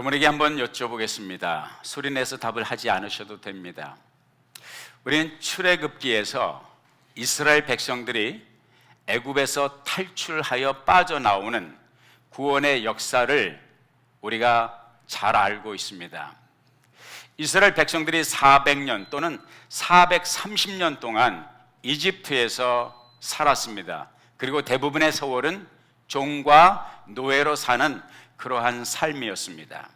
여러분에게 한번 여쭤보겠습니다. 소리내서 답을 하지 않으셔도 됩니다. 우리는 출애굽기에서 이스라엘 백성들이 애굽에서 탈출하여 빠져나오는 구원의 역사를 우리가 잘 알고 있습니다. 이스라엘 백성들이 400년 또는 430년 동안 이집트에서 살았습니다. 그리고 대부분의 세월은 종과 노예로 사는 그러한 삶이었습니다.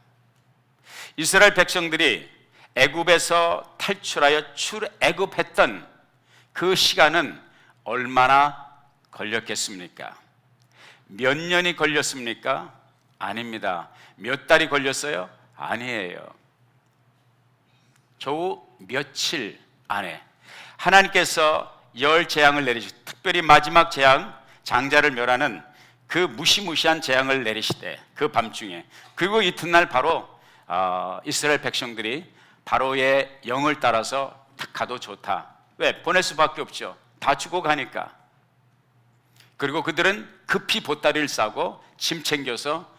이스라엘 백성들이 애굽에서 탈출하여 출애굽했던 그 시간은 얼마나 걸렸겠습니까? 몇 년이 걸렸습니까? 아닙니다. 몇 달이 걸렸어요? 아니에요. 겨우 며칠 안에 하나님께서 열 재앙을 내리시고, 특별히 마지막 재앙, 장자를 멸하는 그 무시무시한 재앙을 내리시되 그 밤중에, 그리고 이튿날 바로 이스라엘 백성들이 바로의 영을 따라서 딱 가도 좋다. 왜? 보낼 수밖에 없죠. 다 죽어가니까. 그리고 그들은 급히 보따리를 싸고 짐 챙겨서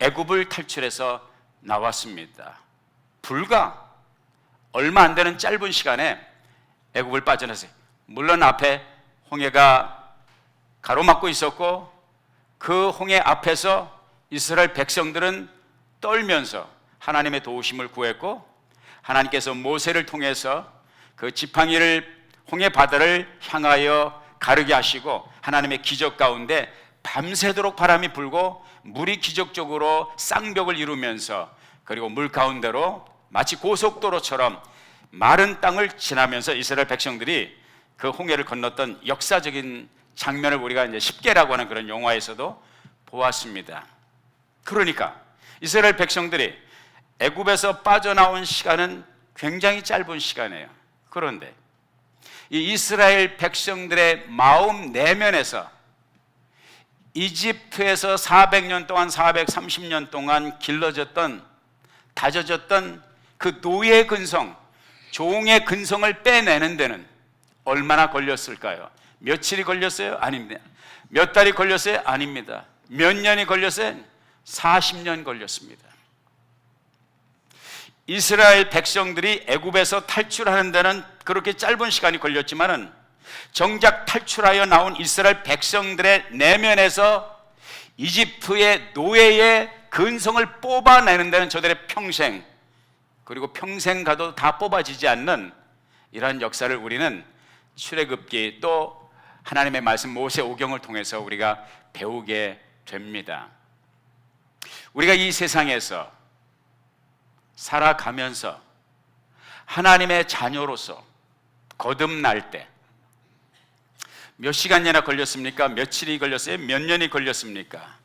애굽을 탈출해서 나왔습니다. 불과 얼마 안 되는 짧은 시간에 애굽을 빠져나왔어요. 물론 앞에 홍해가 가로막고 있었고, 그 홍해 앞에서 이스라엘 백성들은 떨면서 하나님의 도우심을 구했고, 하나님께서 모세를 통해서 그 지팡이를 홍해 바다를 향하여 가르게 하시고, 하나님의 기적 가운데 밤새도록 바람이 불고 물이 기적적으로 쌍벽을 이루면서, 그리고 물 가운데로 마치 고속도로처럼 마른 땅을 지나면서 이스라엘 백성들이 그 홍해를 건넜던 역사적인 장면을 우리가 이제 십계라고 하는 그런 영화에서도 보았습니다. 그러니까 이스라엘 백성들이 애굽에서 빠져나온 시간은 굉장히 짧은 시간이에요. 그런데 이 이스라엘 백성들의 마음 내면에서 이집트에서 400년 동안, 430년 동안 길러졌던, 다져졌던 그 노예의 근성, 종의 근성을 빼내는 데는 얼마나 걸렸을까요? 며칠이 걸렸어요? 아닙니다. 몇 달이 걸렸어요? 아닙니다. 몇 년이 걸렸어요? 40년 걸렸습니다. 이스라엘 백성들이 애굽에서 탈출하는 데는 그렇게 짧은 시간이 걸렸지만은, 정작 탈출하여 나온 이스라엘 백성들의 내면에서 이집트의 노예의 근성을 뽑아내는 데는 저들의 평생, 그리고 평생 가도 다 뽑아지지 않는 이러한 역사를 우리는 출애굽기, 또 하나님의 말씀 모세오경을 통해서 우리가 배우게 됩니다. 우리가 이 세상에서 살아가면서 하나님의 자녀로서 거듭날 때 몇 시간이나 걸렸습니까? 며칠이 걸렸어요? 몇 년이 걸렸습니까?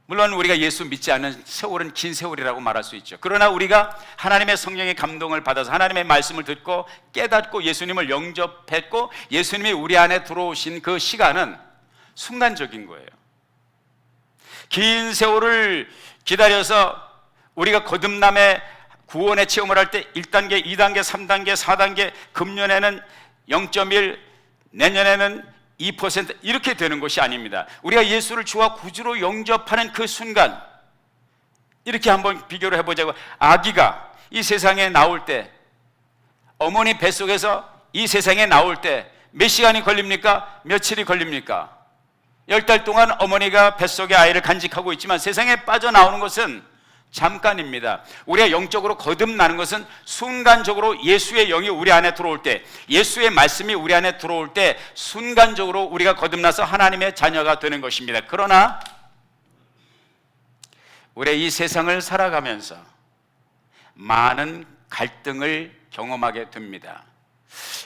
물론 우리가 예수 믿지 않는 세월은 긴 세월이라고 말할 수 있죠. 그러나 우리가 하나님의 성령의 감동을 받아서 하나님의 말씀을 듣고 깨닫고 예수님을 영접했고 예수님이 우리 안에 들어오신 그 시간은 순간적인 거예요. 긴 세월을 기다려서 우리가 거듭남의 구원의 체험을 할 때 1단계, 2단계, 3단계, 4단계, 금년에는 0.1, 내년에는 2% 이렇게 되는 것이 아닙니다. 우리가 예수를 주와 구주로 영접하는 그 순간, 이렇게 한번 비교를 해보자고. 아기가 이 세상에 나올 때, 어머니 뱃속에서 이 세상에 나올 때 몇 시간이 걸립니까? 며칠이 걸립니까? 10달 동안 어머니가 뱃속에 아이를 간직하고 있지만 세상에 빠져나오는 것은 잠깐입니다. 우리가 영적으로 거듭나는 것은 순간적으로 예수의 영이 우리 안에 들어올 때, 예수의 말씀이 우리 안에 들어올 때 순간적으로 우리가 거듭나서 하나님의 자녀가 되는 것입니다. 그러나 우리 이 세상을 살아가면서 많은 갈등을 경험하게 됩니다.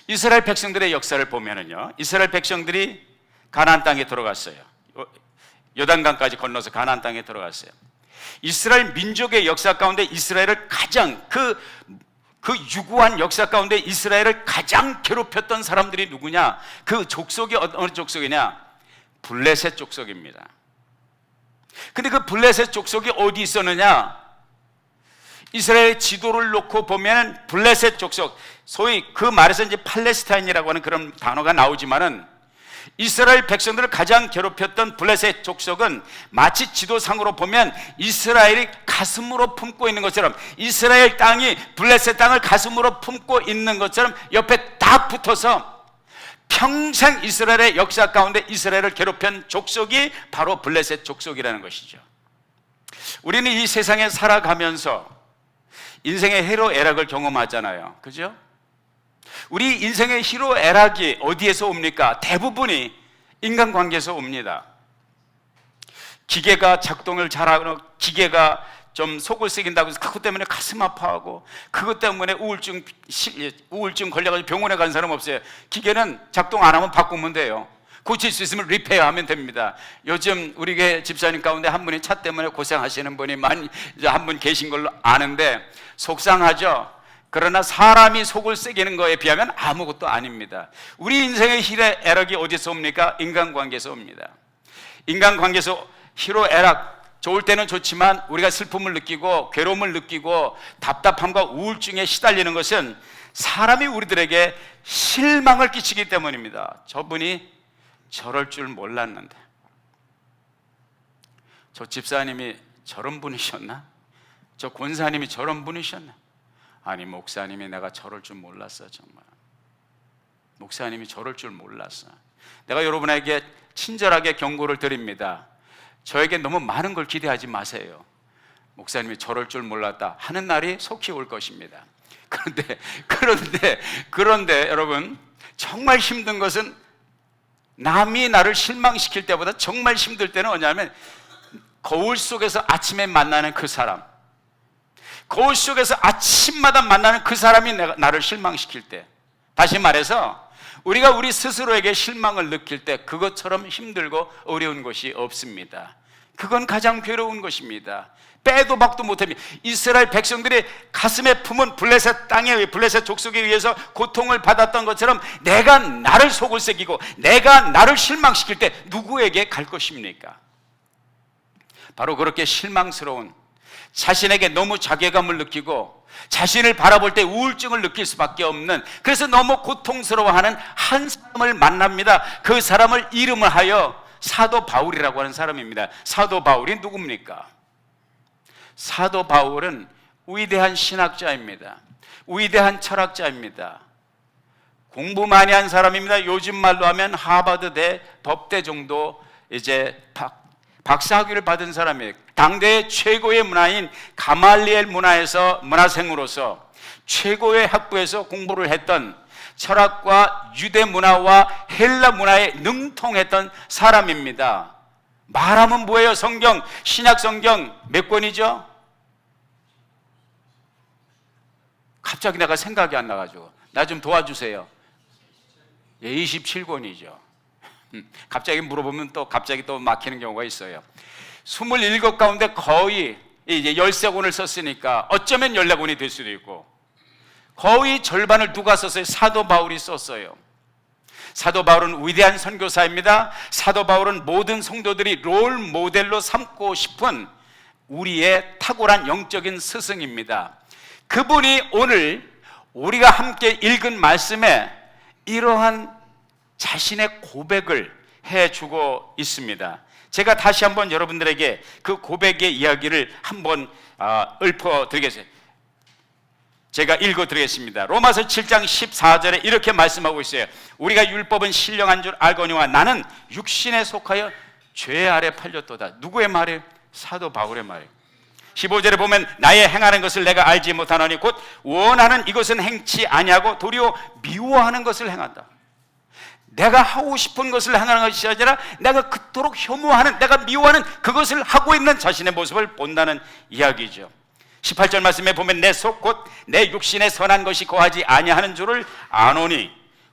이스라엘 백성들의 역사를 보면은요, 이스라엘 백성들이 가나안 땅에 들어갔어요. 요단강까지 건너서 가나안 땅에 들어갔어요. 이스라엘 민족의 역사 가운데 이스라엘을 가장 그 유구한 역사 가운데 이스라엘을 가장 괴롭혔던 사람들이 누구냐? 그 족속이 어느 족속이냐? 블레셋 족속입니다. 근데 그 블레셋 족속이 어디 있었느냐? 이스라엘의 지도를 놓고 보면 블레셋 족속, 소위 그 말에서 이제 팔레스타인이라고 하는 그런 단어가 나오지만은 이스라엘 백성들을 가장 괴롭혔던 블레셋 족속은 마치 지도상으로 보면 이스라엘이 가슴으로 품고 있는 것처럼, 이스라엘 땅이 블레셋 땅을 가슴으로 품고 있는 것처럼 옆에 딱 붙어서 평생 이스라엘의 역사 가운데 이스라엘을 괴롭힌 족속이 바로 블레셋 족속이라는 것이죠. 우리는 이 세상에 살아가면서 인생의 희로애락을 경험하잖아요. 그죠? 우리 인생의 희로애락이 어디에서 옵니까? 대부분이 인간관계에서 옵니다. 기계가 작동을 잘하고 기계가 좀 속을 썩인다고 해서 그것 때문에 가슴 아파하고 그것 때문에 우울증 걸려가지고 병원에 간 사람 없어요. 기계는 작동 안 하면 바꾸면 돼요. 고칠 수 있으면 리페어하면 됩니다. 요즘 우리 교회 집사님 가운데 한 분이 차 때문에 고생하시는 분이 한 분 계신 걸로 아는데 속상하죠. 그러나 사람이 속을 썩이는 거에 비하면 아무것도 아닙니다. 우리 인생의 희로애락이 어디서 옵니까? 인간관계에서 옵니다. 인간관계에서 희로애락, 좋을 때는 좋지만 우리가 슬픔을 느끼고 괴로움을 느끼고 답답함과 우울증에 시달리는 것은 사람이 우리들에게 실망을 끼치기 때문입니다. 저분이 저럴 줄 몰랐는데, 저 집사님이 저런 분이셨나? 저 권사님이 저런 분이셨나? 아니, 목사님이 내가 저럴 줄 몰랐어. 정말 목사님이 저럴 줄 몰랐어. 내가 여러분에게 친절하게 경고를 드립니다. 저에게 너무 많은 걸 기대하지 마세요. 목사님이 저럴 줄 몰랐다 하는 날이 속히 올 것입니다. 그런데 여러분, 정말 힘든 것은 남이 나를 실망시킬 때보다 정말 힘들 때는 뭐냐면 거울 속에서 아침에 만나는 그 사람, 거울 속에서 아침마다 만나는 그 사람이 나를 실망시킬 때, 다시 말해서 우리가 우리 스스로에게 실망을 느낄 때 그것처럼 힘들고 어려운 것이 없습니다. 그건 가장 괴로운 것입니다. 빼도 박도 못합니다. 이스라엘 백성들이 가슴에 품은 블레셋 땅에, 블레셋 족속에 의해서 고통을 받았던 것처럼 내가 나를 속을 새기고 내가 나를 실망시킬 때 누구에게 갈 것입니까? 바로 그렇게 실망스러운, 자신에게 너무 자괴감을 느끼고 자신을 바라볼 때 우울증을 느낄 수밖에 없는, 그래서 너무 고통스러워하는 한 사람을 만납니다. 그 사람을 이름을 하여 사도 바울이라고 하는 사람입니다. 사도 바울이 누굽니까? 사도 바울은 위대한 신학자입니다. 위대한 철학자입니다. 공부 많이 한 사람입니다. 요즘 말로 하면 하버드대, 법대 정도 이제 박사학위를 받은 사람이에요. 당대의 최고의 문화인 가말리엘 문화생으로서 최고의 학부에서 공부를 했던, 철학과 유대 문화와 헬라 문화에 능통했던 사람입니다. 말하면 뭐예요? 성경, 신약 성경 몇 권이죠? 갑자기 내가 생각이 안 나가지고 나 좀 도와주세요. 27권이죠. 갑자기 물어보면 또 갑자기 또 막히는 경우가 있어요. 27 가운데 거의 이제 13권을 썼으니까 어쩌면 14권이 될 수도 있고, 거의 절반을 누가 썼어요? 사도 바울이 썼어요. 사도 바울은 위대한 선교사입니다. 사도 바울은 모든 성도들이 롤 모델로 삼고 싶은 우리의 탁월한 영적인 스승입니다. 그분이 오늘 우리가 함께 읽은 말씀에 이러한 자신의 고백을 해주고 있습니다. 제가 다시 한번 여러분들에게 그 고백의 이야기를 한번 읊어드리겠습니다. 제가 읽어드리겠습니다. 로마서 7장 14절에 이렇게 말씀하고 있어요. 우리가 율법은 신령한 줄 알거니와 나는 육신에 속하여 죄 아래 팔렸도다. 누구의 말이에요? 사도 바울의 말이에요. 15절에 보면 나의 행하는 것을 내가 알지 못하노니 곧 원하는 이것은 행치 아니하고 도리어 미워하는 것을 행한다. 내가 하고 싶은 것을 행하는 것이 아니라 내가 그토록 혐오하는, 내가 미워하는 그것을 하고 있는 자신의 모습을 본다는 이야기죠. 18절 말씀에 보면 내 속 곧 내 육신에 선한 것이 거하지 아니하는 줄을 아노니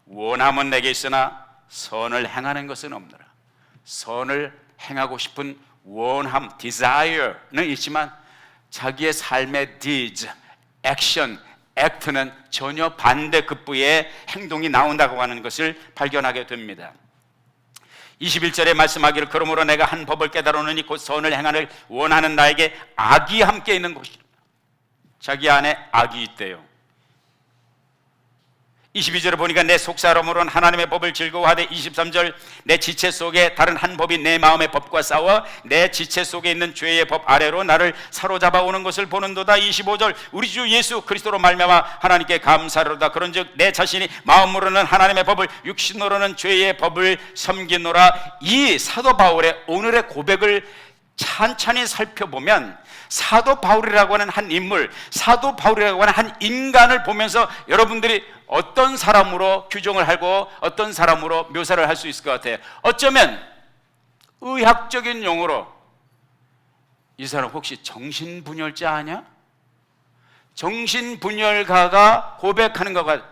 원함은 내게 있으나 선을 행하는 것은 없노라. 선을 행하고 싶은 원함, desire는 있지만 자기의 삶의 deeds, action, act는 전혀 반대급부의 행동이 나온다고 하는 것을 발견하게 됩니다. 21절에 말씀하기를 그러므로 내가 한 법을 깨달으노니 곧 선을 행하를 원하는 나에게 악이 함께 있는 것이다. 자기 안에 악이 있대요. 22절에 보니까 내 속사람으로는 하나님의 법을 즐거워하되 23절 내 지체 속에 다른 한 법이 내 마음의 법과 싸워 내 지체 속에 있는 죄의 법 아래로 나를 사로잡아 오는 것을 보는도다. 25절 우리 주 예수 그리스도로 말미암아 하나님께 감사하로다. 그런즉 내 자신이 마음으로는 하나님의 법을 육신으로는 죄의 법을 섬기노라. 이 사도 바울의 오늘의 고백을 찬찬히 살펴보면 사도 바울이라고 하는 한 인물, 사도 바울이라고 하는 한 인간을 보면서 여러분들이 어떤 사람으로 규정을 하고 어떤 사람으로 묘사를 할 수 있을 것 같아요. 어쩌면 의학적인 용어로 이 사람 혹시 정신분열자 아니야? 정신분열가가 고백하는 거가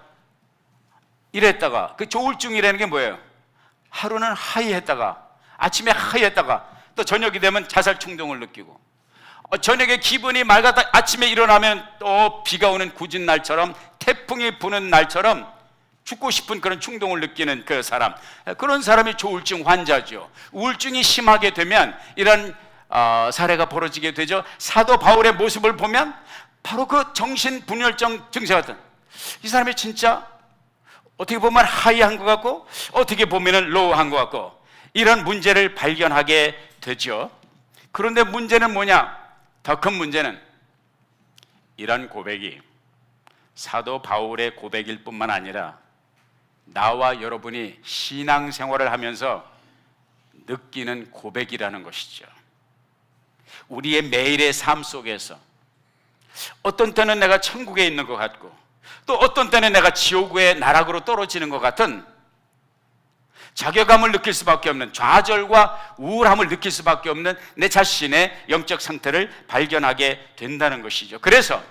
이랬다가, 그 조울증이라는 게 뭐예요? 하루는 하이했다가 아침에 하이했다가 또 저녁이 되면 자살 충동을 느끼고, 저녁에 기분이 맑았다 아침에 일어나면 또 비가 오는 굳은 날처럼, 태풍이 부는 날처럼 죽고 싶은 그런 충동을 느끼는 그 사람, 그런 사람이 조울증 환자죠. 우울증이 심하게 되면 이런 사례가 벌어지게 되죠. 사도 바울의 모습을 보면 바로 그 정신분열증 증세 같은, 이 사람이 진짜 어떻게 보면 하이한 것 같고 어떻게 보면 로우한 것 같고, 이런 문제를 발견하게 되죠. 그런데 문제는 뭐냐? 더 큰 문제는 이런 고백이 사도 바울의 고백일 뿐만 아니라 나와 여러분이 신앙생활을 하면서 느끼는 고백이라는 것이죠. 우리의 매일의 삶 속에서 어떤 때는 내가 천국에 있는 것 같고 또 어떤 때는 내가 지옥의 나락으로 떨어지는 것 같은 자괴감을 느낄 수밖에 없는, 좌절과 우울함을 느낄 수밖에 없는 내 자신의 영적 상태를 발견하게 된다는 것이죠. 그래서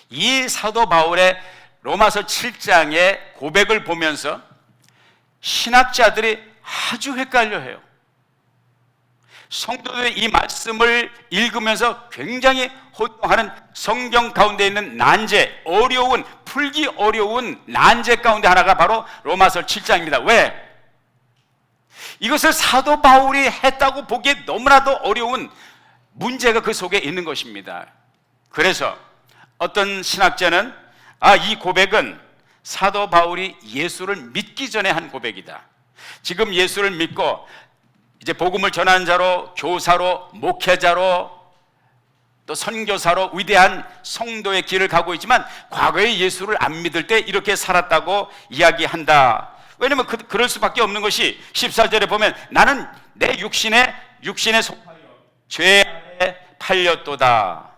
이 사도 바울의 로마서 7장의 고백을 보면서 신학자들이 아주 헷갈려해요. 성도들이 이 말씀을 읽으면서 굉장히 호통하는 성경 가운데 있는 난제, 어려운, 풀기 어려운 난제 가운데 하나가 바로 로마서 7장입니다. 왜? 이것을 사도 바울이 했다고 보기에 너무나도 어려운 문제가 그 속에 있는 것입니다. 그래서 어떤 신학자는 이 고백은 사도 바울이 예수를 믿기 전에 한 고백이다. 지금 예수를 믿고 이제 복음을 전하는 자로, 교사로, 목회자로, 또 선교사로 위대한 성도의 길을 가고 있지만 과거에 예수를 안 믿을 때 이렇게 살았다고 이야기한다. 왜냐면 그럴 수밖에 없는 것이 14절에 보면 나는 내 육신에 속하여 죄 아래 팔렸도다.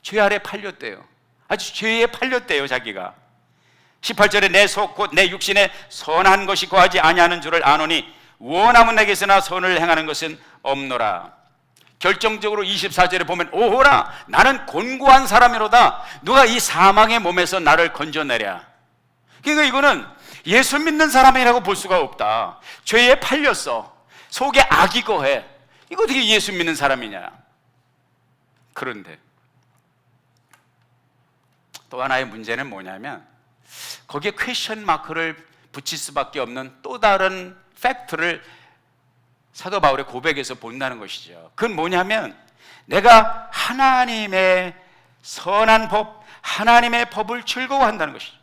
죄 아래 팔렸대요. 아주 죄에 팔렸대요, 자기가. 18절에 내 속 곧 내 육신에 선한 것이 거하지 아니하는 줄을 아노니 원함은 내게 있으나 선을 행하는 것은 없노라. 결정적으로 24절에 보면 오호라 나는 곤고한 사람이로다. 누가 이 사망의 몸에서 나를 건져내랴. 그러니까 이거는 예수 믿는 사람이라고 볼 수가 없다. 죄에 팔렸어. 속에 악이 거해. 이거 어떻게 예수 믿는 사람이냐. 그런데 또 하나의 문제는 뭐냐면 거기에 퀘션 마크를 붙일 수밖에 없는 또 다른 팩트를 사도 바울의 고백에서 본다는 것이죠. 그건 뭐냐면 내가 하나님의 선한 법, 하나님의 법을 즐거워한다는 것이죠.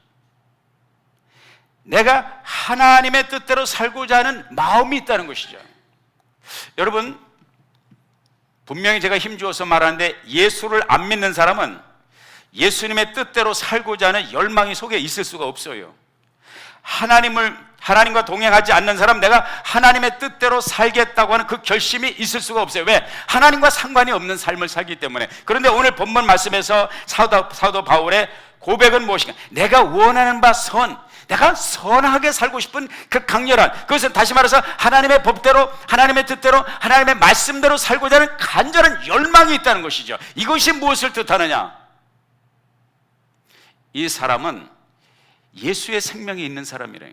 내가 하나님의 뜻대로 살고자 하는 마음이 있다는 것이죠. 여러분, 분명히 제가 힘주어서 말하는데 예수를 안 믿는 사람은 예수님의 뜻대로 살고자 하는 열망이 속에 있을 수가 없어요. 하나님과 동행하지 않는 사람, 내가 하나님의 뜻대로 살겠다고 하는 그 결심이 있을 수가 없어요. 왜? 하나님과 상관이 없는 삶을 살기 때문에. 그런데 오늘 본문 말씀에서 사도 바울의 고백은 무엇인가? 내가 원하는 바 내가 선하게 살고 싶은 그 강렬한, 그것은 다시 말해서 하나님의 법대로, 하나님의 뜻대로, 하나님의 말씀대로 살고자 하는 간절한 열망이 있다는 것이죠. 이것이 무엇을 뜻하느냐? 이 사람은 예수의 생명이 있는 사람이라,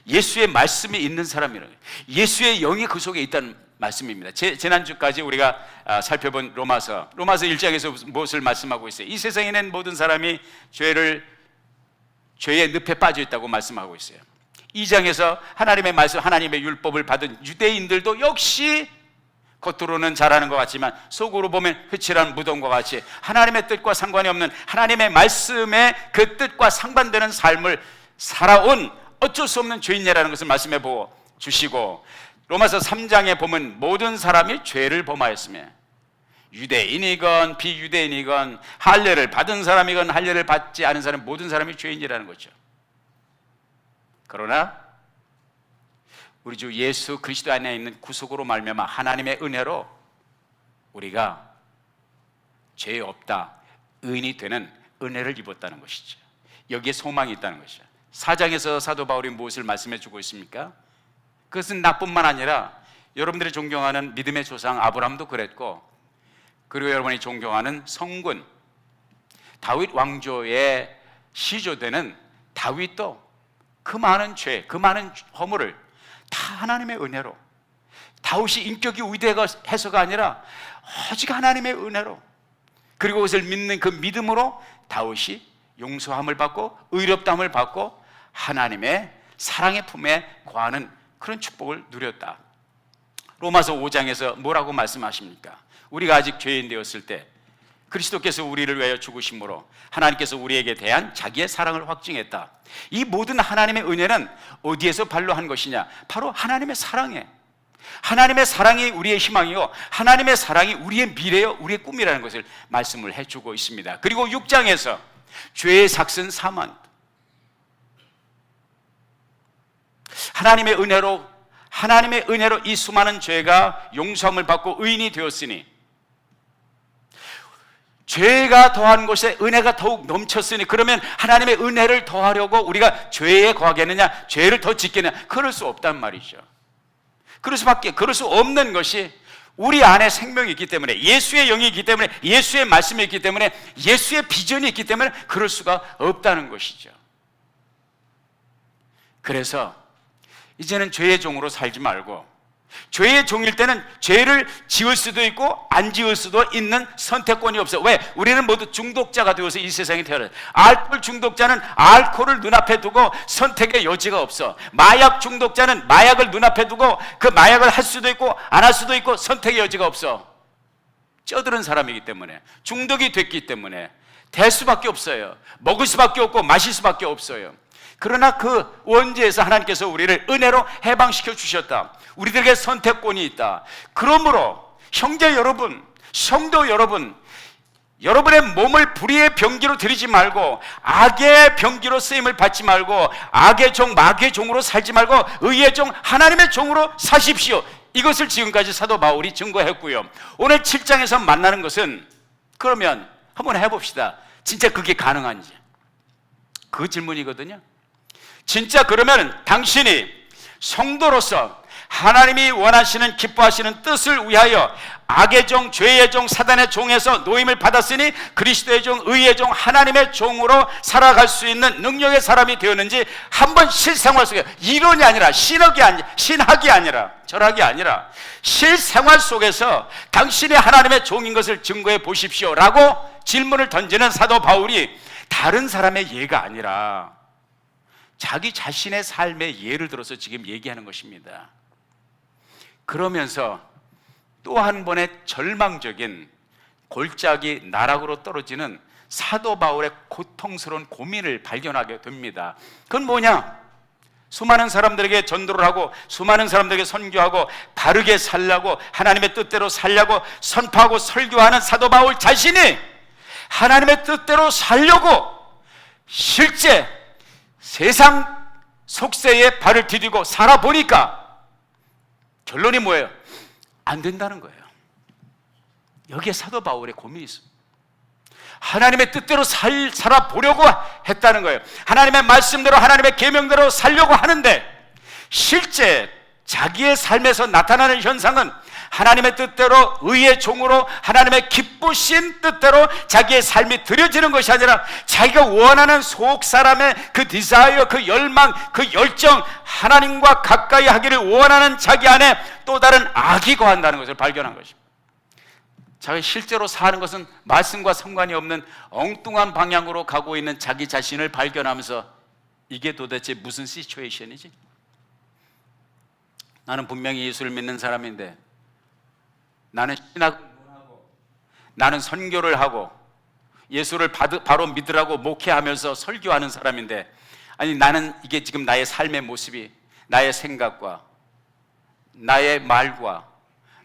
예수의 말씀이 있는 사람이라, 예수의 영이 그 속에 있다는 말씀입니다. 지난주까지 우리가 살펴본 로마서 1장에서 무엇을 말씀하고 있어요? 이 세상에 있는 모든 사람이 죄의 늪에 빠져 있다고 말씀하고 있어요. 2장에서 하나님의 말씀, 하나님의 율법을 받은 유대인들도 역시 겉으로는 잘하는 것 같지만 속으로 보면 흑칠한 무덤과 같이 하나님의 뜻과 상관이 없는, 하나님의 말씀의 그 뜻과 상반되는 삶을 살아온 어쩔 수 없는 죄인이라는 것을 말씀해 보고 주시고, 로마서 3장에 보면 모든 사람이 죄를 범하였으며 유대인이건 비유대인이건 할례를 받은 사람이건 할례를 받지 않은 사람, 모든 사람이 죄인이라는 거죠. 그러나 우리 주 예수 그리스도 안에 있는 구속으로 말미암아 하나님의 은혜로 우리가 죄 없다, 의인이 되는 은혜를 입었다는 것이죠. 여기에 소망이 있다는 것이죠. 4장에서 사도 바울이 무엇을 말씀해 주고 있습니까? 그것은 나뿐만 아니라 여러분들이 존경하는 믿음의 조상 아브라함도 그랬고, 그리고 여러분이 존경하는 성군 다윗 왕조의 시조되는 다윗도 그 많은 죄, 그 많은 허물을 다 하나님의 은혜로, 다윗이 인격이 위대해서가 아니라 오직 하나님의 은혜로, 그리고 그것을 믿는 그 믿음으로 다윗이 용서함을 받고 의롭다함을 받고 하나님의 사랑의 품에 거하는 그런 축복을 누렸다. 로마서 5장에서 뭐라고 말씀하십니까? 우리가 아직 죄인 되었을 때 그리스도께서 우리를 위하여 죽으심으로 하나님께서 우리에게 대한 자기의 사랑을 확증했다. 이 모든 하나님의 은혜는 어디에서 발로한 것이냐? 바로 하나님의 사랑에, 하나님의 사랑이 우리의 희망이요, 하나님의 사랑이 우리의 미래요, 우리의 꿈이라는 것을 말씀을 해주고 있습니다. 그리고 6장에서 죄의 삭은 사망, 하나님의 은혜로 이 수많은 죄가 용서함을 받고 의인이 되었으니, 죄가 더한 곳에 은혜가 더욱 넘쳤으니, 그러면 하나님의 은혜를 더하려고 우리가 죄에 거하겠느냐, 죄를 더 짓겠느냐? 그럴 수 없단 말이죠. 그럴 수 없는 것이 우리 안에 생명이 있기 때문에, 예수의 영이 있기 때문에, 예수의 말씀이 있기 때문에, 예수의 비전이 있기 때문에 그럴 수가 없다는 것이죠. 그래서 이제는 죄의 종으로 살지 말고, 죄의 종일 때는 죄를 지을 수도 있고 안 지을 수도 있는 선택권이 없어요. 왜? 우리는 모두 중독자가 되어서 이 세상에 태어났어요. 알코올 중독자는 알코올을 눈앞에 두고 선택의 여지가 없어. 마약 중독자는 마약을 눈앞에 두고 그 마약을 할 수도 있고 안 할 수도 있고 선택의 여지가 없어. 쪄들은 사람이기 때문에, 중독이 됐기 때문에 될 수밖에 없어요. 먹을 수밖에 없고 마실 수밖에 없어요. 그러나 그 원죄에서 하나님께서 우리를 은혜로 해방시켜 주셨다. 우리들에게 선택권이 있다. 그러므로 형제 여러분, 성도 여러분, 여러분의 몸을 불의의 병기로 들이지 말고, 악의 병기로 쓰임을 받지 말고, 악의 종, 마귀의 종으로 살지 말고 의의 종, 하나님의 종으로 사십시오. 이것을 지금까지 사도 바울이 증거했고요. 오늘 7장에서 만나는 것은, 그러면 한번 해봅시다. 진짜 그게 가능한지. 그 질문이거든요. 진짜 그러면 당신이 성도로서 하나님이 원하시는, 기뻐하시는 뜻을 위하여 악의 종, 죄의 종, 사단의 종에서 노임을 받았으니 그리스도의 종, 의의 종, 하나님의 종으로 살아갈 수 있는 능력의 사람이 되었는지 한번 실생활 속에, 이론이 아니라 신학이 아니라 철학이 아니라 실생활 속에서 당신이 하나님의 종인 것을 증거해 보십시오 라고 질문을 던지는 사도 바울이 다른 사람의 예가 아니라 자기 자신의 삶의 예를 들어서 지금 얘기하는 것입니다. 그러면서 또 한 번의 절망적인 골짜기 나락으로 떨어지는 사도 바울의 고통스러운 고민을 발견하게 됩니다. 그건 뭐냐? 수많은 사람들에게 전도를 하고 수많은 사람들에게 선교하고 바르게 살려고, 하나님의 뜻대로 살려고 선포하고 설교하는 사도 바울 자신이 하나님의 뜻대로 살려고 실제 세상 속세에 발을 디디고 살아보니까 결론이 뭐예요? 안 된다는 거예요. 여기에 사도 바울의 고민이 있어요. 하나님의 뜻대로 살아보려고 했다는 거예요. 하나님의 말씀대로, 하나님의 계명대로 살려고 하는데 실제 자기의 삶에서 나타나는 현상은 하나님의 뜻대로, 의의 종으로, 하나님의 기쁘신 뜻대로 자기의 삶이 드려지는 것이 아니라 자기가 원하는 속 사람의 그 디자이어, 그 열망, 그 열정, 하나님과 가까이 하기를 원하는 자기 안에 또 다른 악이 거한다는 것을 발견한 것입니다. 자기 실제로 사는 것은 말씀과 상관이 없는 엉뚱한 방향으로 가고 있는 자기 자신을 발견하면서 이게 도대체 무슨 시츄에이션이지? 나는 분명히 예수를 믿는 사람인데, 나는 신학을 하고, 나는 선교를 하고, 예수를 바로 믿으라고 목회하면서 설교하는 사람인데, 아니 나는 이게 지금 나의 삶의 모습이 나의 생각과 나의 말과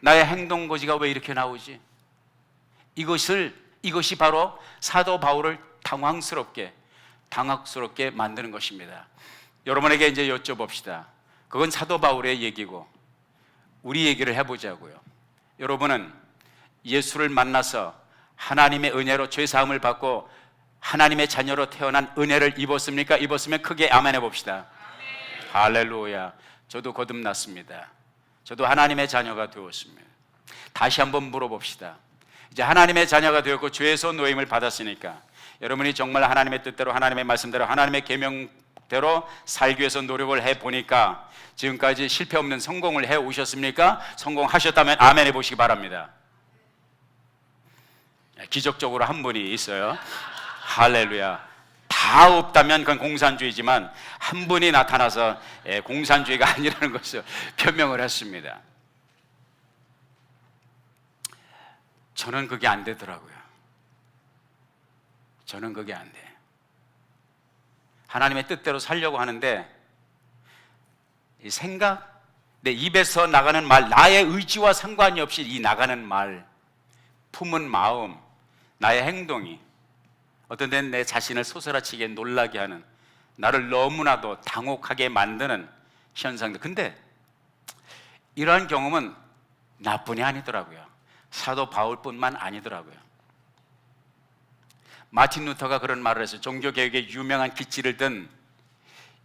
나의 행동 거지가 왜 이렇게 나오지? 이것이 바로 사도 바울을 당황스럽게 만드는 것입니다. 여러분에게 이제 여쭤봅시다. 그건 사도 바울의 얘기고 우리 얘기를 해보자고요. 여러분은 예수를 만나서 하나님의 은혜로 죄사함을 받고 하나님의 자녀로 태어난 은혜를 입었습니까? 입었으면 크게 아멘 해봅시다. 아멘. 할렐루야. 저도 거듭났습니다. 저도 하나님의 자녀가 되었습니다. 다시 한번 물어봅시다. 이제 하나님의 자녀가 되었고 죄에서 노임을 받았으니까 여러분이 정말 하나님의 뜻대로 하나님의 말씀대로 하나님의 계명대로 살기 위해서 노력을 해보니까 지금까지 실패 없는 성공을 해오셨습니까? 성공하셨다면 아멘 해보시기 바랍니다. 기적적으로 한 분이 있어요. 할렐루야. 다 없다면 그건 공산주의지만 한 분이 나타나서 공산주의가 아니라는 것을 변명을 했습니다. 저는 그게 안 되더라고요. 저는 그게 안 돼. 하나님의 뜻대로 살려고 하는데 이 생각, 내 입에서 나가는 말, 나의 의지와 상관이 없이 이 나가는 말, 품은 마음, 나의 행동이 어떤 때는 내 자신을 소스라치게 놀라게 하는, 나를 너무나도 당혹하게 만드는 현상들. 근데 이러한 경험은 나뿐이 아니더라고요. 사도 바울뿐만 아니더라고요. 마틴 루터가 그런 말을 했어요. 종교개혁의 유명한 기치를 든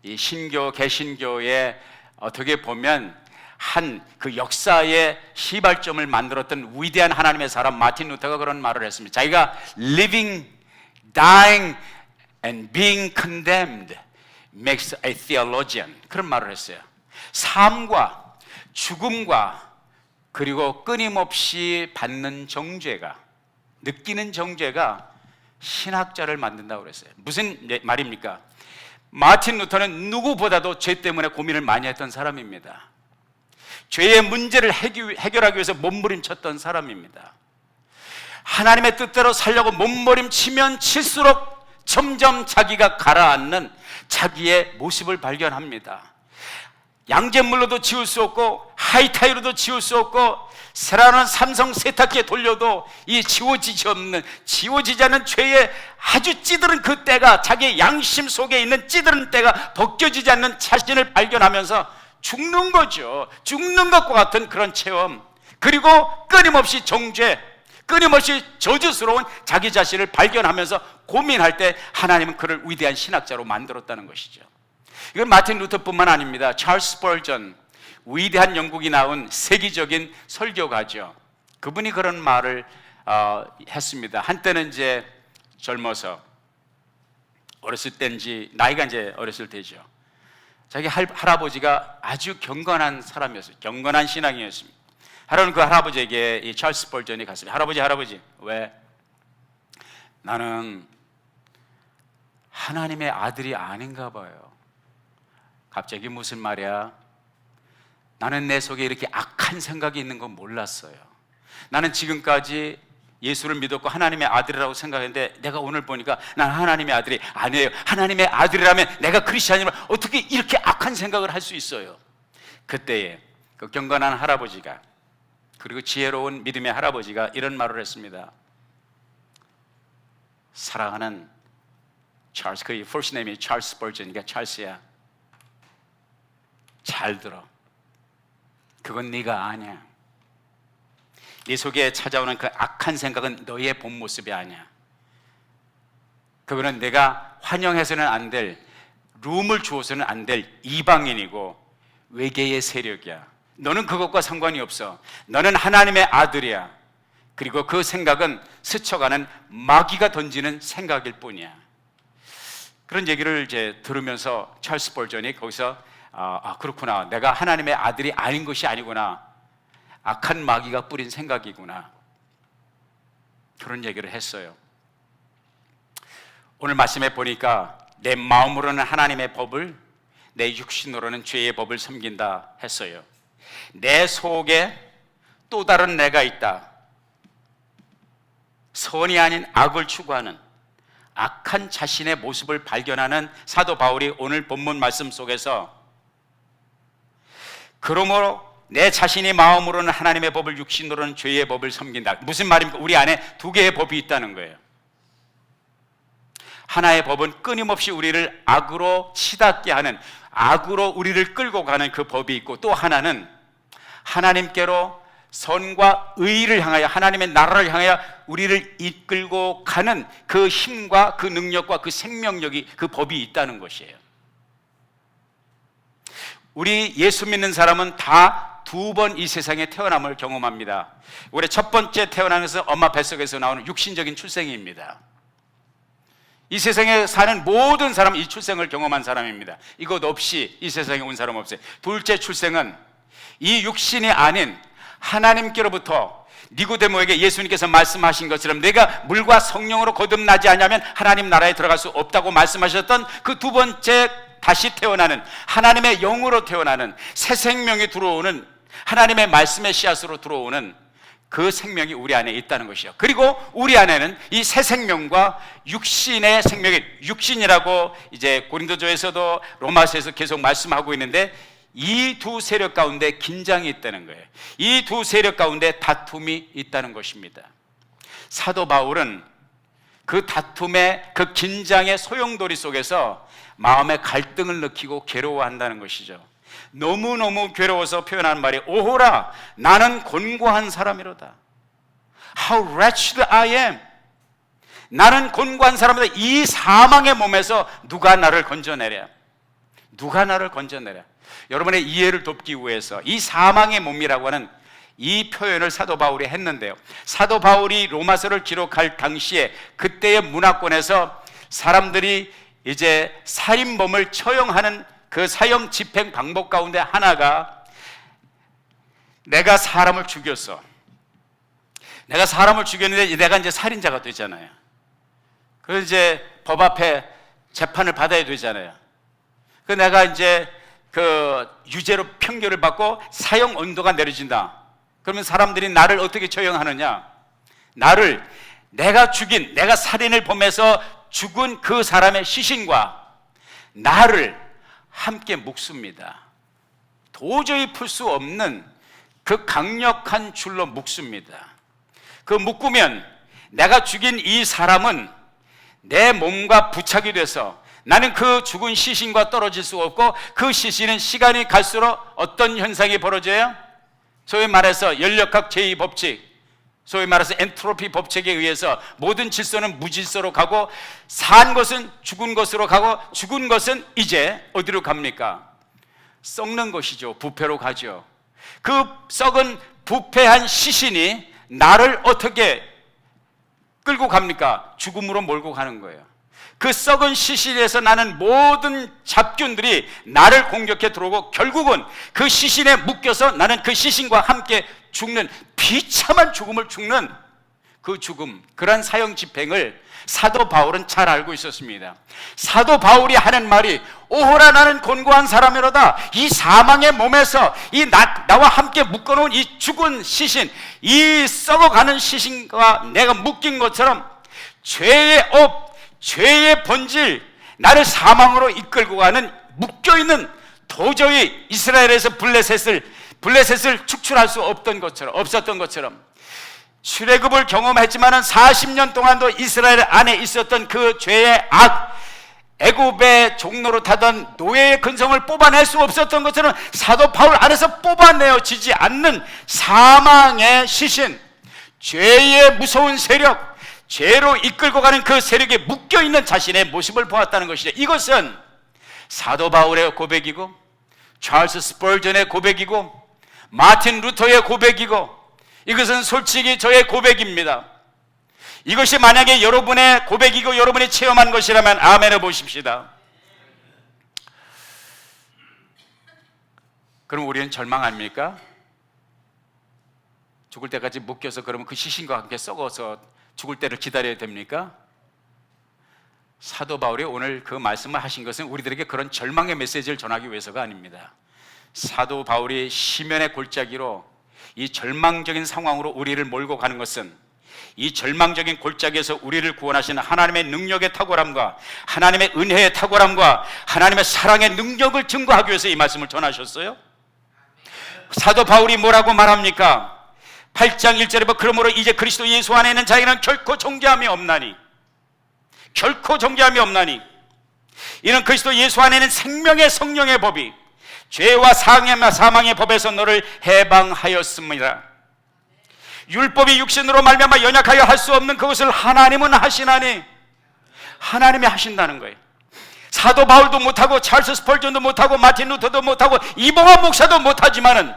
이 신교, 개신교의 어떻게 보면 한 그 역사의 시발점을 만들었던 위대한 하나님의 사람 마틴 루터가 그런 말을 했습니다. 자기가 living, dying and being condemned makes a theologian, 그런 말을 했어요. 삶과 죽음과 그리고 끊임없이 받는 정죄가, 느끼는 정죄가 신학자를 만든다고 그랬어요. 무슨 말입니까? 마틴 루터는 누구보다도 죄 때문에 고민을 많이 했던 사람입니다. 죄의 문제를 해결하기 위해서 몸부림쳤던 사람입니다. 하나님의 뜻대로 살려고 몸부림치면 칠수록 점점 자기가 가라앉는 자기의 모습을 발견합니다. 양잿물로도 지울 수 없고 하이타이로도 지울 수 없고 새라는 삼성 세탁기에 돌려도 이 지워지지 않는 죄의 아주 찌들은 그 때가, 자기의 양심 속에 있는 찌들은 때가 벗겨지지 않는 자신을 발견하면서 죽는 거죠. 죽는 것과 같은 그런 체험, 그리고 끊임없이 정죄, 끊임없이 저주스러운 자기 자신을 발견하면서 고민할 때 하나님은 그를 위대한 신학자로 만들었다는 것이죠. 이건 마틴 루터뿐만 아닙니다. 찰스 스펄전, 위대한 영국이 나온 세계적인 설교가죠. 그분이 그런 말을 했습니다. 한때는 이제 젊어서, 어렸을 때인지 나이가 이제 어렸을 때죠. 자기 할아버지가 아주 경건한 사람이었어요. 경건한 신앙이었습니다. 하루는 그 할아버지에게 이 찰스 스펄전이 갔습니다. 할아버지, 왜? 나는 하나님의 아들이 아닌가 봐요. 갑자기 무슨 말이야? 나는 내 속에 이렇게 악한 생각이 있는 건 몰랐어요. 나는 지금까지 예수를 믿었고 하나님의 아들이라고 생각했는데 내가 오늘 보니까 난 하나님의 아들이 아니에요. 하나님의 아들이라면 내가 크리스찬이면 어떻게 이렇게 악한 생각을 할 수 있어요? 그때에 그 경건한 할아버지가, 그리고 지혜로운 믿음의 할아버지가 이런 말을 했습니다. 사랑하는 찰스, 그 first name이 찰스 스펄전이니까 찰스야, 잘 들어. 그건 네가 아니야. 네 속에 찾아오는 그 악한 생각은 너의 본 모습이 아니야. 그거는 내가 환영해서는 안 될, 룸을 주어서는 안 될 이방인이고 외계의 세력이야. 너는 그것과 상관이 없어. 너는 하나님의 아들이야. 그리고 그 생각은 스쳐가는 마귀가 던지는 생각일 뿐이야. 그런 얘기를 이제 들으면서 찰스 스펄전이 거기서 그렇구나, 내가 하나님의 아들이 아닌 것이 아니구나, 악한 마귀가 뿌린 생각이구나, 그런 얘기를 했어요. 오늘 말씀해 보니까 내 마음으로는 하나님의 법을, 내 육신으로는 죄의 법을 섬긴다 했어요. 내 속에 또 다른 내가 있다. 선이 아닌 악을 추구하는, 악한 자신의 모습을 발견하는 사도 바울이 오늘 본문 말씀 속에서 그러므로 내 자신이 마음으로는 하나님의 법을 육신으로는 죄의 법을 섬긴다. 무슨 말입니까? 우리 안에 두 개의 법이 있다는 거예요. 하나의 법은 끊임없이 우리를 악으로 치닫게 하는, 악으로 우리를 끌고 가는 그 법이 있고, 또 하나는 하나님께로 선과 의를 향하여, 하나님의 나라를 향하여 우리를 이끌고 가는 그 힘과 그 능력과 그 생명력이, 그 법이 있다는 것이에요. 우리 예수 믿는 사람은 다 두 번 이 세상에 태어남을 경험합니다. 우리 첫 번째 태어나는 것은 엄마 뱃속에서 나오는 육신적인 출생입니다. 이 세상에 사는 모든 사람은 이 출생을 경험한 사람입니다. 이것 없이 이 세상에 온 사람 없어요. 둘째 출생은 이 육신이 아닌 하나님께로부터 니고데모에게 예수님께서 말씀하신 것처럼 내가 물과 성령으로 거듭나지 않으면 하나님 나라에 들어갈 수 없다고 말씀하셨던 그 두 번째 다시 태어나는, 하나님의 영으로 태어나는 새 생명이 들어오는, 하나님의 말씀의 씨앗으로 들어오는 그 생명이 우리 안에 있다는 것이요. 그리고 우리 안에는 이 새 생명과 육신의 생명이, 육신이라고 이제 고린도전에서도 로마서에서 계속 말씀하고 있는데, 이 두 세력 가운데 긴장이 있다는 거예요. 이 두 세력 가운데 다툼이 있다는 것입니다. 사도 바울은 그 다툼의, 그 긴장의 소용돌이 속에서 마음의 갈등을 느끼고 괴로워한다는 것이죠. 너무너무 괴로워서 표현한 말이, 오호라 나는 곤고한 사람이로다. How wretched I am. 나는 곤고한 사람이다. 이 사망의 몸에서 누가 나를 건져내랴. 누가 나를 건져내랴. 여러분의 이해를 돕기 위해서 이 사망의 몸이라고 하는 이 표현을 사도 바울이 했는데요, 사도 바울이 로마서를 기록할 당시에 그때의 문화권에서 사람들이 이제 살인범을 처형하는 그 사형 집행 방법 가운데 하나가, 내가 사람을 죽였어. 내가 사람을 죽였는데 내가 이제 살인자가 되잖아요. 그래서 이제 법 앞에 재판을 받아야 되잖아요. 그 내가 이제 그 유죄로 판결을 받고 사형 언도가 내려진다. 그러면 사람들이 나를 어떻게 처형하느냐? 나를, 내가 죽인, 내가 살인을 범해서 죽은 그 사람의 시신과 나를 함께 묶습니다. 도저히 풀 수 없는 그 강력한 줄로 묶습니다. 그 묶으면 내가 죽인 이 사람은 내 몸과 부착이 돼서 나는 그 죽은 시신과 떨어질 수가 없고, 그 시신은 시간이 갈수록 어떤 현상이 벌어져요? 소위 말해서 연력학 제2법칙, 소위 말해서 엔트로피 법칙에 의해서 모든 질서는 무질서로 가고, 산 것은 죽은 것으로 가고, 죽은 것은 이제 어디로 갑니까? 썩는 것이죠. 부패로 가죠. 그 썩은 부패한 시신이 나를 어떻게 끌고 갑니까? 죽음으로 몰고 가는 거예요. 그 썩은 시신에서 나는 모든 잡균들이 나를 공격해 들어오고, 결국은 그 시신에 묶여서 나는 그 시신과 함께 죽는, 비참한 죽음을 죽는 그 죽음, 그런 사형 집행을 사도 바울은 잘 알고 있었습니다. 사도 바울이 하는 말이, 오호라 나는 곤고한 사람이로다. 이 사망의 몸에서 이 나와 함께 묶어놓은 이 죽은 시신, 이 썩어가는 시신과 내가 묶인 것처럼 죄의 업, 죄의 본질, 나를 사망으로 이끌고 가는, 묶여있는, 도저히 이스라엘에서 블레셋을 축출할 수 없었던 것처럼 출애굽을 경험했지만은 40년 동안도 이스라엘 안에 있었던 그 죄의 악, 애굽의 종로로 타던 노예의 근성을 뽑아낼 수 없었던 것처럼 사도 바울 안에서 뽑아내어지지 않는 사망의 시신, 죄의 무서운 세력, 죄로 이끌고 가는 그 세력에 묶여있는 자신의 모습을 보았다는 것이죠. 이것은 사도 바울의 고백이고, 찰스 스펄전의 고백이고, 마틴 루터의 고백이고, 이것은 솔직히 저의 고백입니다. 이것이 만약에 여러분의 고백이고 여러분이 체험한 것이라면 아멘을 보십시다. 그럼 우리는 절망 아닙니까? 죽을 때까지 묶여서 그러면 그 시신과 함께 썩어서 죽을 때를 기다려야 됩니까? 사도 바울이 오늘 그 말씀을 하신 것은 우리들에게 그런 절망의 메시지를 전하기 위해서가 아닙니다. 사도 바울이 시면의 골짜기로 이 절망적인 상황으로 우리를 몰고 가는 것은 이 절망적인 골짜기에서 우리를 구원하시는 하나님의 능력의 탁월함과 하나님의 은혜의 탁월함과 하나님의 사랑의 능력을 증거하기 위해서 이 말씀을 전하셨어요. 사도 바울이 뭐라고 말합니까? 8장 1절에 그러므로 이제 그리스도 예수 안에 있는 자에게는 결코 정죄함이 없나니, 결코 정죄함이 없나니 이는 그리스도 예수 안에 있는 생명의 성령의 법이 죄와 사망의 법에서 너를 해방하였습니다. 율법이 육신으로 말미암아 연약하여 할 수 없는 그것을 하나님은 하시나니, 하나님이 하신다는 거예요. 사도 바울도 못하고 찰스 스펄전도 못하고 마틴 루터도 못하고 이봉환 목사도 못하지만은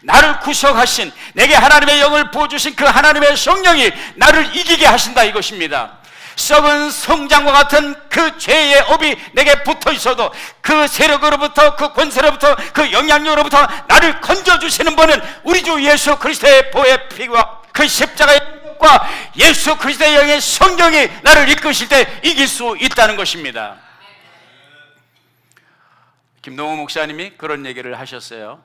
나를 구속하신, 내게 하나님의 영을 부어주신 그 하나님의 성령이 나를 이기게 하신다 이것입니다. 썩은 성장과 같은 그 죄의 업이 내게 붙어 있어도 그 세력으로부터, 그 권세로부터, 그 영향력으로부터 나를 건져주시는 분은 우리 주 예수 그리스도의 보혈 피와 그 십자가의 능력과 예수 그리스도의 영의 성령이 나를 이끄실 때 이길 수 있다는 것입니다. 김동호 목사님이 그런 얘기를 하셨어요.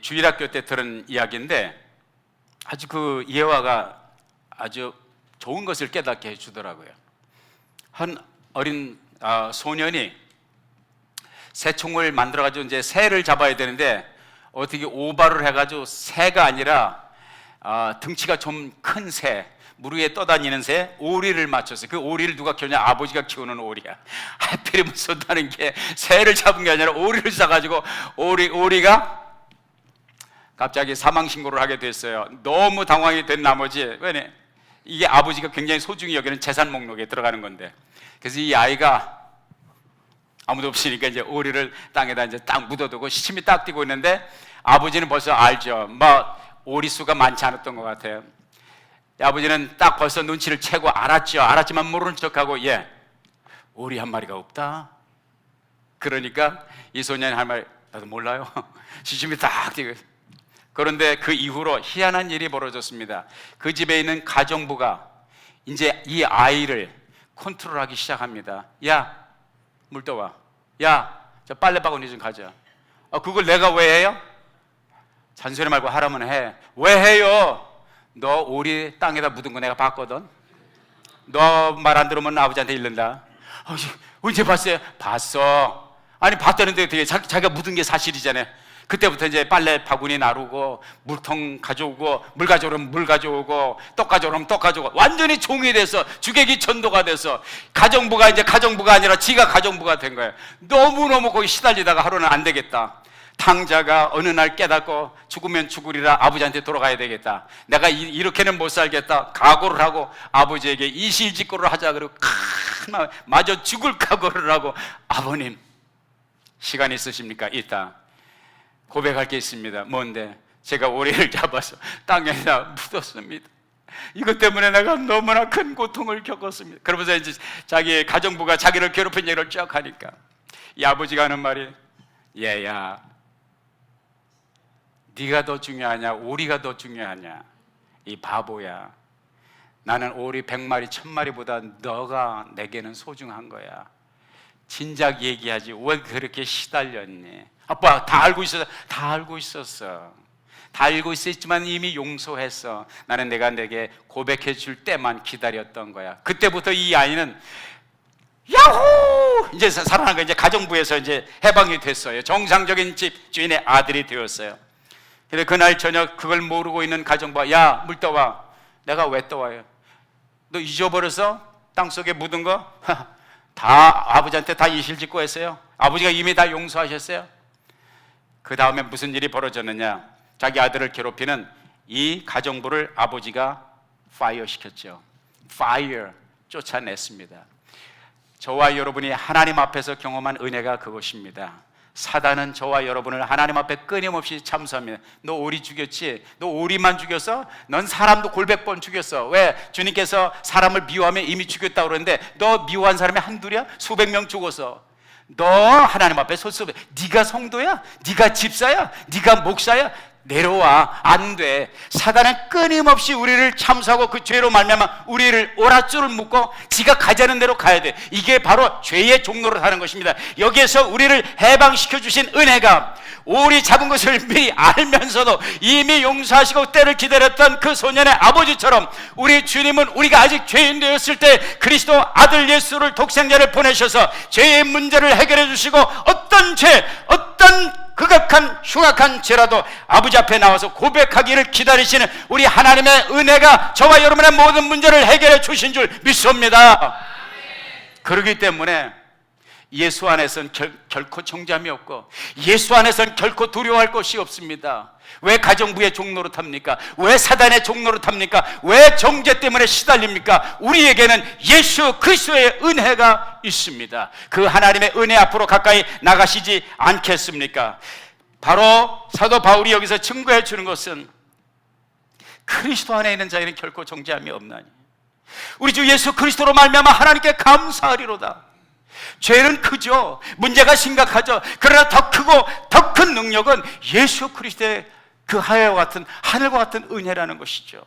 주일학교 때 들은 이야기인데 아주 그 예화가 아주 좋은 것을 깨닫게 해주더라고요. 한 어린 소년이 새총을 만들어가지고 이제 새를 잡아야 되는데 어떻게 오바를 해가지고 새가 아니라 등치가 좀 큰 새, 물 위에 떠다니는 새, 오리를 맞췄어요. 그 오리를 누가 키우냐? 아버지가 키우는 오리야. 하필이면 쏜다는 게 새를 잡은 게 아니라 오리를 싸가지고 오리가 갑자기 사망신고를 하게 됐어요. 너무 당황이 된 나머지, 왜냐? 이게 아버지가 굉장히 소중히 여기는 재산 목록에 들어가는 건데, 그래서 이 아이가 아무도 없으니까 이제 오리를 땅에다 이제 딱 묻어두고 시침이 딱 뛰고 있는데 아버지는 벌써 알죠. 오리 수가 많지 않았던 것 같아요. 아버지는 딱 벌써 눈치를 채고 알았죠. 알았지만 모르는 척하고 오리 한 마리가 없다. 그러니까 이 소년이 할 말, 나도 몰라요. 시침이 딱 뛰고. 그런데 그 이후로 희한한 일이 벌어졌습니다. 그 집에 있는 가정부가 이제 이 아이를 컨트롤하기 시작합니다. 야, 물 떠와. 야, 저 빨래바구니 좀 가져. 그걸 내가 왜 해요? 잔소리 말고 하라면 해. 왜 해요? 너 오리 땅에다 묻은 거 내가 봤거든. 너 말 안 들으면 아버지한테 잃는다. 언제 봤어요? 봤어. 아니 봤다는데 되게 자기가 묻은 게 사실이잖아요. 그때부터 이제 빨래 바구니 나르고 물통 가져오고 물 가져오면 물 가져오고 떡 가져오면 떡 가져오고 완전히 종이 돼서 주객이 전도가 돼서 가정부가 이제 가정부가 아니라 지가 가정부가 된 거예요. 너무너무 거기 시달리다가 하루는 안 되겠다. 탕자가 어느 날 깨닫고 죽으면 죽으리라, 아버지한테 돌아가야 되겠다. 내가 이렇게는 못 살겠다. 각오를 하고 아버지에게 이실직고를 하자. 그러고 마저 죽을 각오를 하고, 아버님 시간 있으십니까? 있다. 고백할 게 있습니다. 뭔데? 제가 오리를 잡아서 땅에다 묻었습니다. 이것 때문에 내가 너무나 큰 고통을 겪었습니다. 그러면서 이제 자기 가정부가 자기를 괴롭힌 얘기를 쭉 하니까 이 아버지가 하는 말이, 얘야, 네가 더 중요하냐 오리가 더 중요하냐? 이 바보야. 나는 오리 100마리 1000마리보다 너가 내게는 소중한 거야. 진작 얘기하지 왜 그렇게 시달렸니? 아빠 다 알고 있었어. 다 알고 있었어. 다 알고 있었지만 이미 용서했어. 나는 내가 내게 고백해 줄 때만 기다렸던 거야. 그때부터 이 아이는 야호! 이제 살아난 거, 이제 가정부에서 이제 해방이 됐어요. 정상적인 집 주인의 아들이 되었어요. 근데 그날 저녁 그걸 모르고 있는 가정부가, 야, 물 떠와. 내가 왜 떠와요? 너 잊어버려서 땅속에 묻은 거? 다 아버지한테 다 이실직고 했어요. 아버지가 이미 다 용서하셨어요. 그 다음에 무슨 일이 벌어졌느냐? 자기 아들을 괴롭히는 이 가정부를 아버지가 파이어 시켰죠. 파이어, 쫓아냈습니다. 저와 여러분이 하나님 앞에서 경험한 은혜가 그것입니다. 사단은 저와 여러분을 하나님 앞에 끊임없이 참수합니다. 너 오리 죽였지? 너 오리만 죽였어? 넌 사람도 골백 번 죽였어. 왜? 주님께서 사람을 미워하면 이미 죽였다고 그러는데 너 미워한 사람이 한둘이야? 수백 명 죽었어. 너 하나님 앞에 섰어. 네가 성도야? 네가 집사야? 네가 목사야? 내려와. 안 돼. 사단은 끊임없이 우리를 참수하고 그 죄로 말미암아 우리를 오랏줄을 묶고 지가 가자는 대로 가야 돼. 이게 바로 죄의 종로로 사는 것입니다. 여기에서 우리를 해방시켜 주신 은혜가, 오리 잡은 것을 미리 알면서도 이미 용서하시고 때를 기다렸던 그 소년의 아버지처럼 우리 주님은 우리가 아직 죄인 되었을 때 그리스도 아들 예수를 독생자를 보내셔서 죄의 문제를 해결해 주시고, 어떤 죄, 어떤 극악한 흉악한 죄라도 아버지 앞에 나와서 고백하기를 기다리시는 우리 하나님의 은혜가 저와 여러분의 모든 문제를 해결해 주신 줄 믿습니다. 그렇기 때문에 예수 안에서는 결코 정죄함이 없고, 예수 안에서는 결코 두려워할 것이 없습니다. 왜 가정부의 종로로 탑니까? 왜 사단의 종로로 탑니까? 왜 정죄 때문에 시달립니까? 우리에게는 예수 그리스도의 은혜가 있습니다. 그 하나님의 은혜 앞으로 가까이 나가시지 않겠습니까? 바로 사도 바울이 여기서 증거해 주는 것은 그리스도 안에 있는 자에는 결코 정죄함이 없나니 우리 주 예수 그리스도로 말미암아 하나님께 감사하리로다. 죄는 크죠. 문제가 심각하죠. 그러나 더 크고 더 큰 능력은 예수 그리스도의 그 하늘과 같은 은혜라는 것이죠.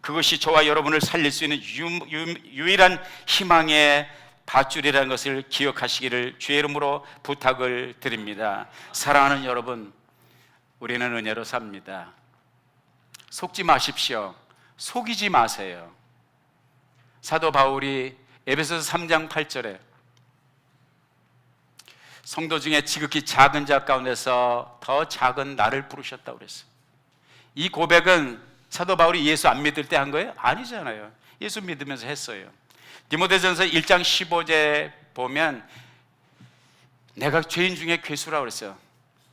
그것이 저와 여러분을 살릴 수 있는 유일한 희망의 밧줄이라는 것을 기억하시기를 주의 이름으로 부탁을 드립니다. 사랑하는 여러분, 우리는 은혜로 삽니다. 속지 마십시오. 속이지 마세요. 사도 바울이 에베소서 3장 8절에 성도 중에 지극히 작은 자 가운데서 더 작은 나를 부르셨다고 그랬어요. 이 고백은 사도 바울이 예수 안 믿을 때 한 거예요? 아니잖아요. 예수 믿으면서 했어요. 디모데전서 1장 15절 보면 내가 죄인 중에 괴수라고 그랬어요.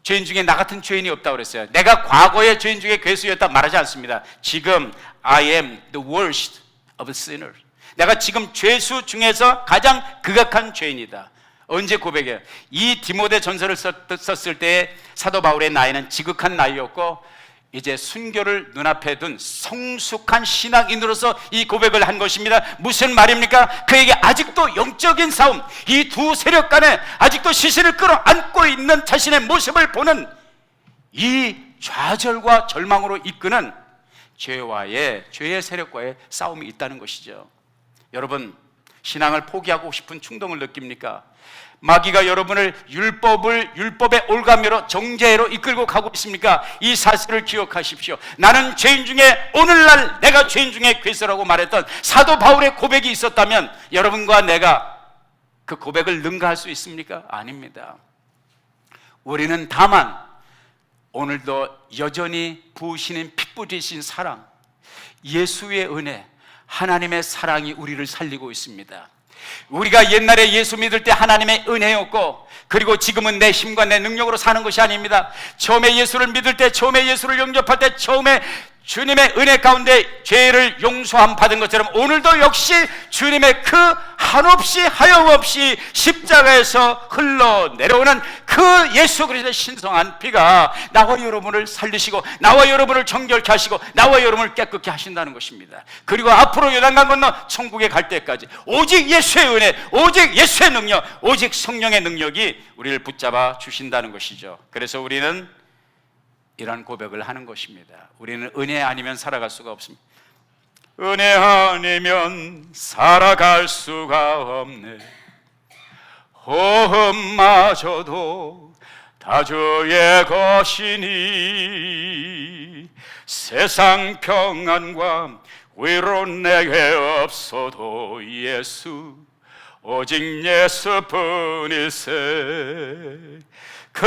죄인 중에 나 같은 죄인이 없다고 그랬어요. 내가 과거의 죄인 중에 괴수였다 말하지 않습니다. 지금 I am the worst of sinners. 내가 지금 죄수 중에서 가장 극악한 죄인이다. 언제 고백해요? 이 디모데 전서를 썼을 때 사도 바울의 나이는 지극한 나이였고 이제 순교를 눈앞에 둔 성숙한 신앙인으로서 이 고백을 한 것입니다. 무슨 말입니까? 그에게 아직도 영적인 싸움, 이 두 세력 간에 아직도 시신을 끌어안고 있는 자신의 모습을 보는 이 좌절과 절망으로 이끄는 죄의 세력과의 싸움이 있다는 것이죠. 여러분, 신앙을 포기하고 싶은 충동을 느낍니까? 마귀가 여러분을 율법의 올가미로 정죄로 이끌고 가고 있습니까? 이 사실을 기억하십시오. 나는 죄인 중에, 오늘날 내가 죄인 중에 괴수라고 말했던 사도 바울의 고백이 있었다면 여러분과 내가 그 고백을 능가할 수 있습니까? 아닙니다. 우리는 다만 오늘도 여전히 부으시는 핏부리신 사랑, 예수의 은혜, 하나님의 사랑이 우리를 살리고 있습니다. 우리가 옛날에 예수 믿을 때 하나님의 은혜였고, 그리고 지금은 내 힘과 내 능력으로 사는 것이 아닙니다. 처음에 예수를 믿을 때, 처음에 예수를 영접할 때, 처음에 주님의 은혜 가운데 죄를 용서함 받은 것처럼 오늘도 역시 주님의 그 한없이 하염없이 십자가에서 흘러내려오는 그 예수 그리스도의 신성한 피가 나와 여러분을 살리시고 나와 여러분을 정결케 하시고 나와 여러분을 깨끗게 하신다는 것입니다. 그리고 앞으로 요단강 건너 천국에 갈 때까지 오직 예수의 은혜, 오직 예수의 능력, 오직 성령의 능력이 우리를 붙잡아 주신다는 것이죠. 그래서 우리는 이런 고백을 하는 것입니다. 우리는 은혜 아니면 살아갈 수가 없습니다. 은혜 아니면 살아갈 수가 없네. 호흡마저도 다 주의 것이니 세상 평안과 위로 내게 없어도 예수, 오직 예수뿐이세. 그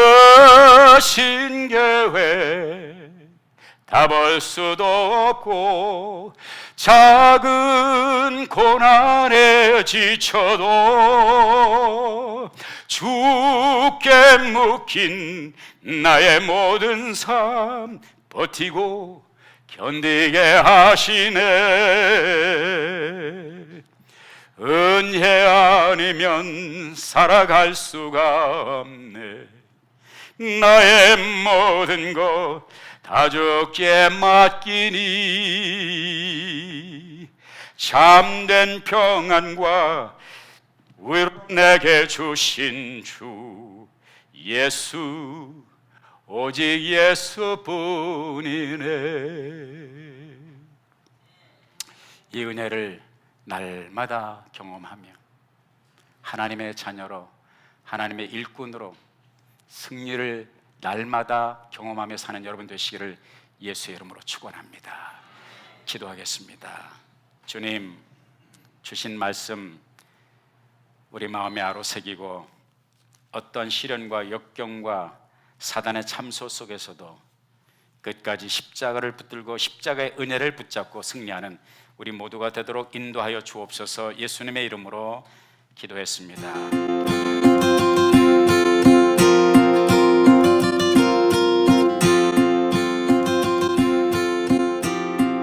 신계획 다 볼 수도 없고 작은 고난에 지쳐도 주께 묶인 나의 모든 삶 버티고 견디게 하시네. 은혜 아니면 살아갈 수가 없네. 나의 모든 것 다 주께 맡기니 참된 평안과 위로 내게 주신 주 예수, 오직 예수뿐이네. 이 은혜를 날마다 경험하며 하나님의 자녀로, 하나님의 일꾼으로 승리를 날마다 경험하며 사는 여러분 되시기를 예수의 이름으로 축원합니다. 기도하겠습니다. 주님, 주신 말씀 우리 마음에 아로새기고 어떤 시련과 역경과 사단의 참소 속에서도 끝까지 십자가를 붙들고 십자가의 은혜를 붙잡고 승리하는 우리 모두가 되도록 인도하여 주옵소서. 예수님의 이름으로 기도했습니다.